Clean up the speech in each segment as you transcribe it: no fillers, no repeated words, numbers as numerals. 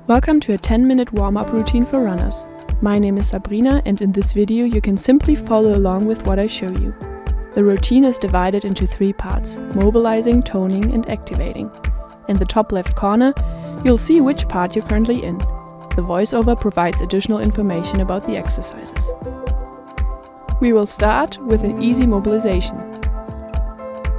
Welcome to a 10-minute warm-up routine for runners. My name is Sabrina, and in this video you can simply follow along with what I show you. The routine is divided into 3 parts: mobilizing, toning and activating. In the top left corner you'll see which part you're currently in. The voiceover provides additional information about the exercises. We will start with an easy mobilization.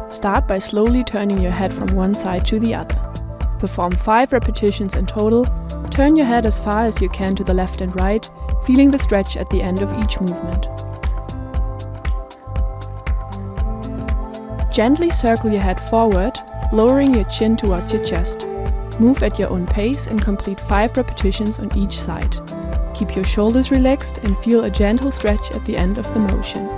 Start by slowly turning your head from one side to the other. Perform 5 repetitions in total. Turn your head as far as you can to the left and right, feeling the stretch at the end of each movement. Gently circle your head forward, lowering your chin towards your chest. Move at your own pace and complete 5 repetitions on each side. Keep your shoulders relaxed and feel a gentle stretch at the end of the motion.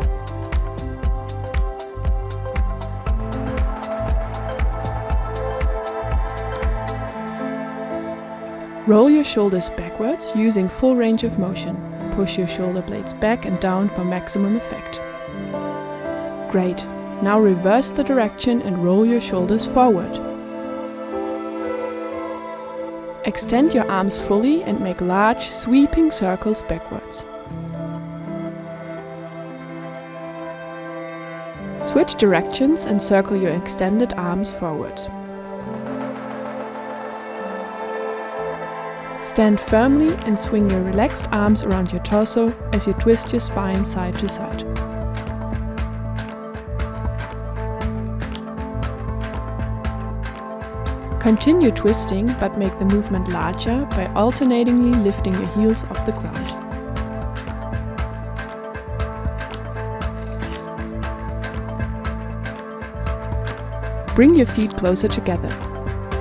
Roll your shoulders backwards using full range of motion. Push your shoulder blades back and down for maximum effect. Great! Now reverse the direction and roll your shoulders forward. Extend your arms fully and make large, sweeping circles backwards. Switch directions and circle your extended arms forwards. Stand firmly and swing your relaxed arms around your torso as you twist your spine side to side. Continue twisting, but make the movement larger by alternately lifting your heels off the ground. Bring your feet closer together.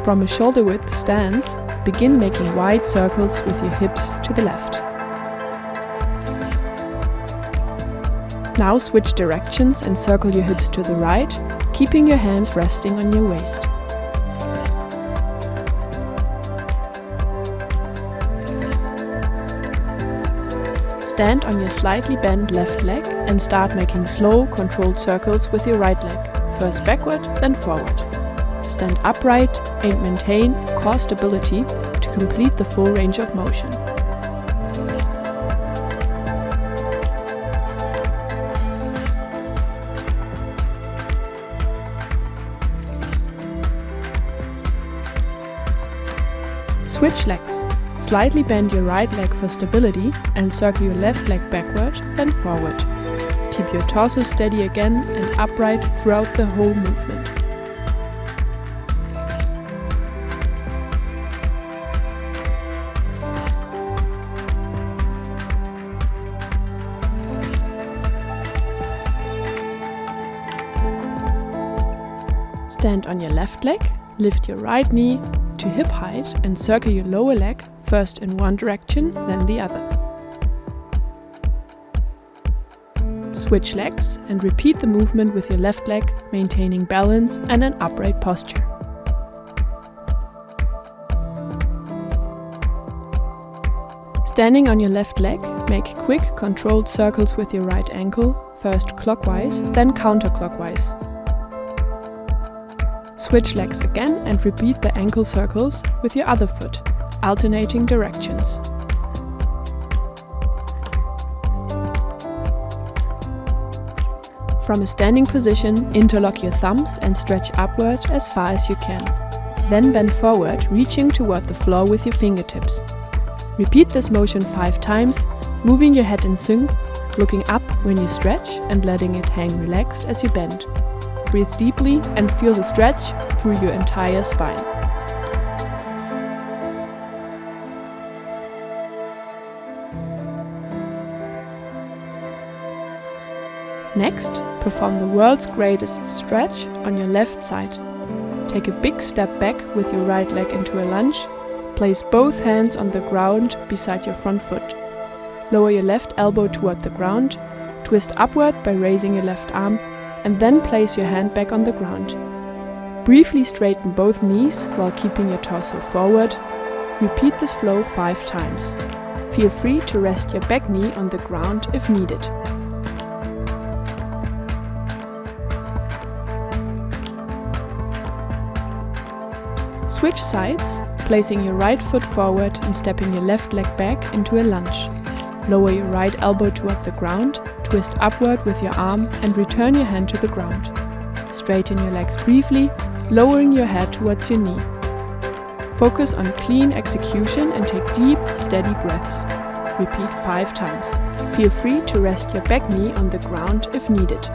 From a shoulder-width stance, begin making wide circles with your hips to the left. Now switch directions and circle your hips to the right, keeping your hands resting on your waist. Stand on your slightly bent left leg and start making slow, controlled circles with your right leg, first backward, then forward. Stand upright and maintain core stability to complete the full range of motion. Switch legs. Slightly bend your right leg for stability and circle your left leg backward, then forward. Keep your torso steady again and upright throughout the whole movement. Stand on your left leg, lift your right knee to hip height and circle your lower leg first in one direction, then the other. Switch legs and repeat the movement with your left leg, maintaining balance and an upright posture. Standing on your left leg, make quick, controlled circles with your right ankle, first clockwise, then counterclockwise. Switch legs again and repeat the ankle circles with your other foot, alternating directions. From a standing position, interlock your thumbs and stretch upward as far as you can. Then bend forward, reaching toward the floor with your fingertips. Repeat this motion 5 times, moving your head in sync, looking up when you stretch and letting it hang relaxed as you bend. Breathe deeply and feel the stretch through your entire spine. Next, perform the world's greatest stretch on your left side. Take a big step back with your right leg into a lunge. Place both hands on the ground beside your front foot. Lower your left elbow toward the ground. Twist upward by raising your left arm, and then place your hand back on the ground. Briefly straighten both knees while keeping your torso forward. Repeat this flow 5 times. Feel free to rest your back knee on the ground if needed. Switch sides Placing your right foot forward and stepping your left leg back into a lunge. Lower your right elbow toward the ground, twist upward with your arm and return your hand to the ground. Straighten your legs briefly, lowering your head towards your knee. Focus on clean execution and take deep, steady breaths. Repeat 5 times. Feel free to rest your back knee on the ground if needed.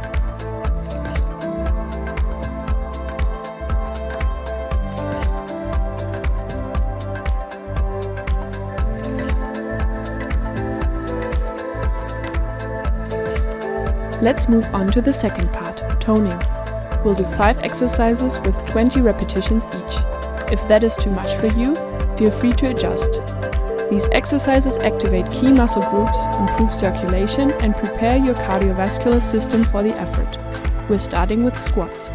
Let's move on to the second part, toning. We'll do 5 exercises with 20 repetitions each. If that is too much for you, feel free to adjust. These exercises activate key muscle groups, improve circulation and prepare your cardiovascular system for the effort. We're starting with squats.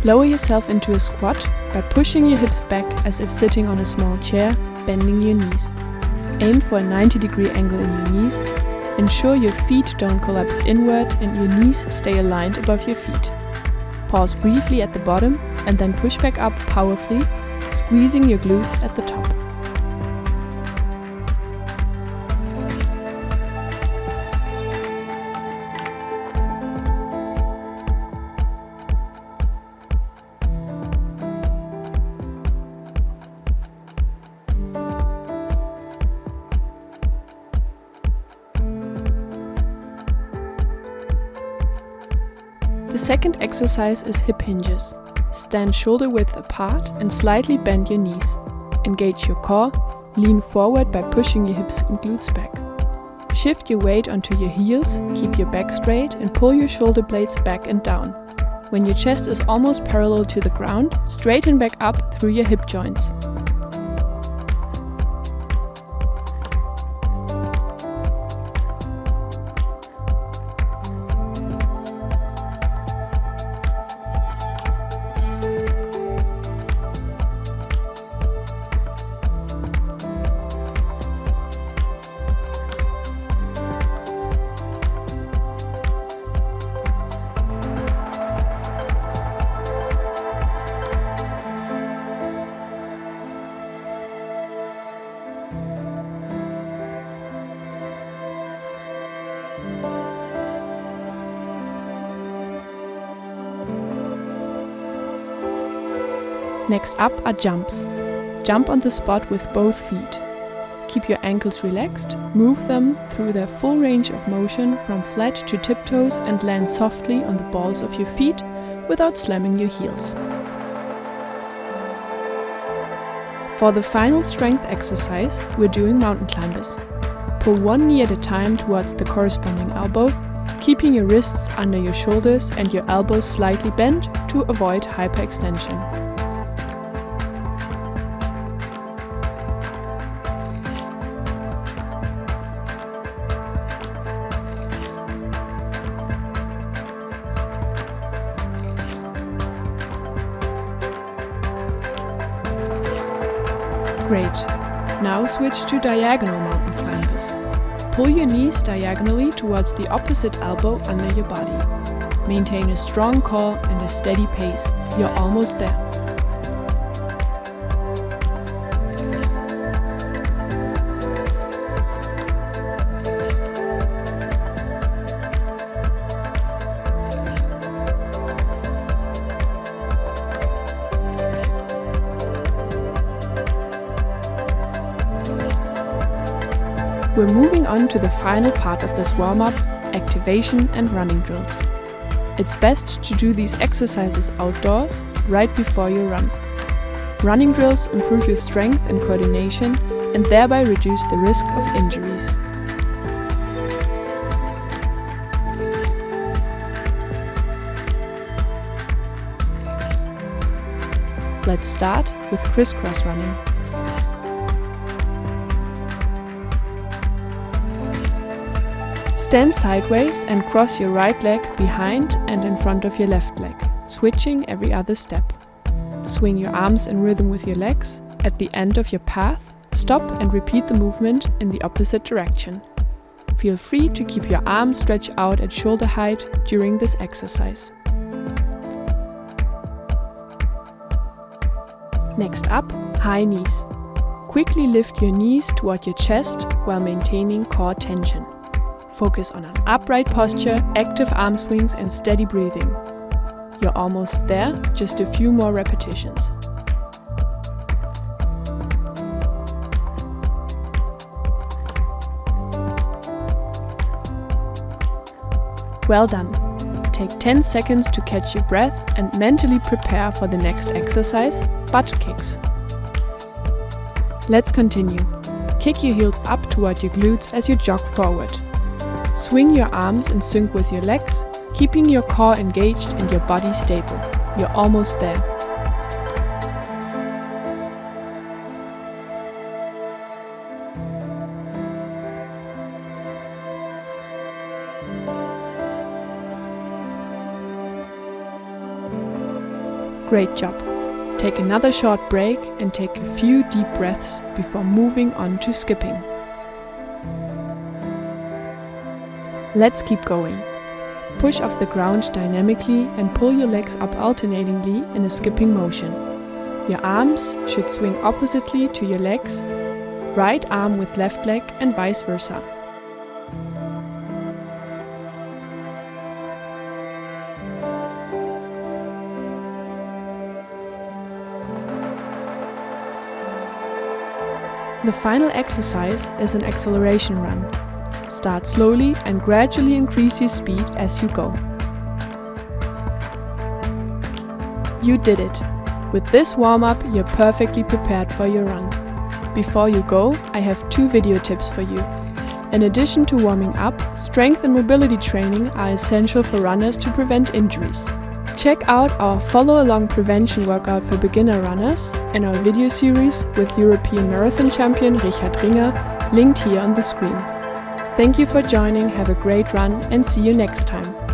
Lower yourself into a squat by pushing your hips back as if sitting on a small chair, bending your knees. Aim for a 90-degree angle in your knees. Ensure your feet don't collapse inward and your knees stay aligned above your feet. Pause briefly at the bottom and then push back up powerfully, squeezing your glutes at the top. The second exercise is hip hinges. Stand shoulder width apart and slightly bend your knees. Engage your core, lean forward by pushing your hips and glutes back. Shift your weight onto your heels, keep your back straight and pull your shoulder blades back and down. When your chest is almost parallel to the ground, straighten back up through your hip joints. Next up are jumps. Jump on the spot with both feet. Keep your ankles relaxed, move them through their full range of motion from flat to tiptoes and land softly on the balls of your feet without slamming your heels. For the final strength exercise, we're doing mountain climbers. Pull one knee at a time towards the corresponding elbow, keeping your wrists under your shoulders and your elbows slightly bent to avoid hyperextension. Great. Now switch to diagonal mountain climbers. Pull your knees diagonally towards the opposite elbow under your body. Maintain a strong core and a steady pace. You're almost there. We're moving on to the final part of this warm-up, activation and running drills. It's best to do these exercises outdoors, right before you run. Running drills improve your strength and coordination and thereby reduce the risk of injuries. Let's start with crisscross running. Stand sideways and cross your right leg behind and in front of your left leg, switching every other step. Swing your arms in rhythm with your legs. At the end of your path, stop and repeat the movement in the opposite direction. Feel free to keep your arms stretched out at shoulder height during this exercise. Next up, high knees. Quickly lift your knees toward your chest while maintaining core tension. Focus on an upright posture, active arm swings and steady breathing. You're almost there, just a few more repetitions. Well done. Take 10 seconds to catch your breath and mentally prepare for the next exercise, butt kicks. Let's continue. Kick your heels up toward your glutes as you jog forward. Swing your arms in sync with your legs, keeping your core engaged and your body stable. You're almost there. Great job. Take another short break and take a few deep breaths before moving on to skipping. Let's keep going. Push off the ground dynamically and pull your legs up alternatingly in a skipping motion. Your arms should swing oppositely to your legs, right arm with left leg and vice versa. The final exercise is an acceleration run. Start slowly and gradually increase your speed as you go. You did it! With this warm-up, you're perfectly prepared for your run. Before you go, I have 2 video tips for you. In addition to warming up, strength and mobility training are essential for runners to prevent injuries. Check out our follow-along prevention workout for beginner runners and our video series with European marathon champion Richard Ringer, linked here on the screen. Thank you for joining, have a great run and see you next time.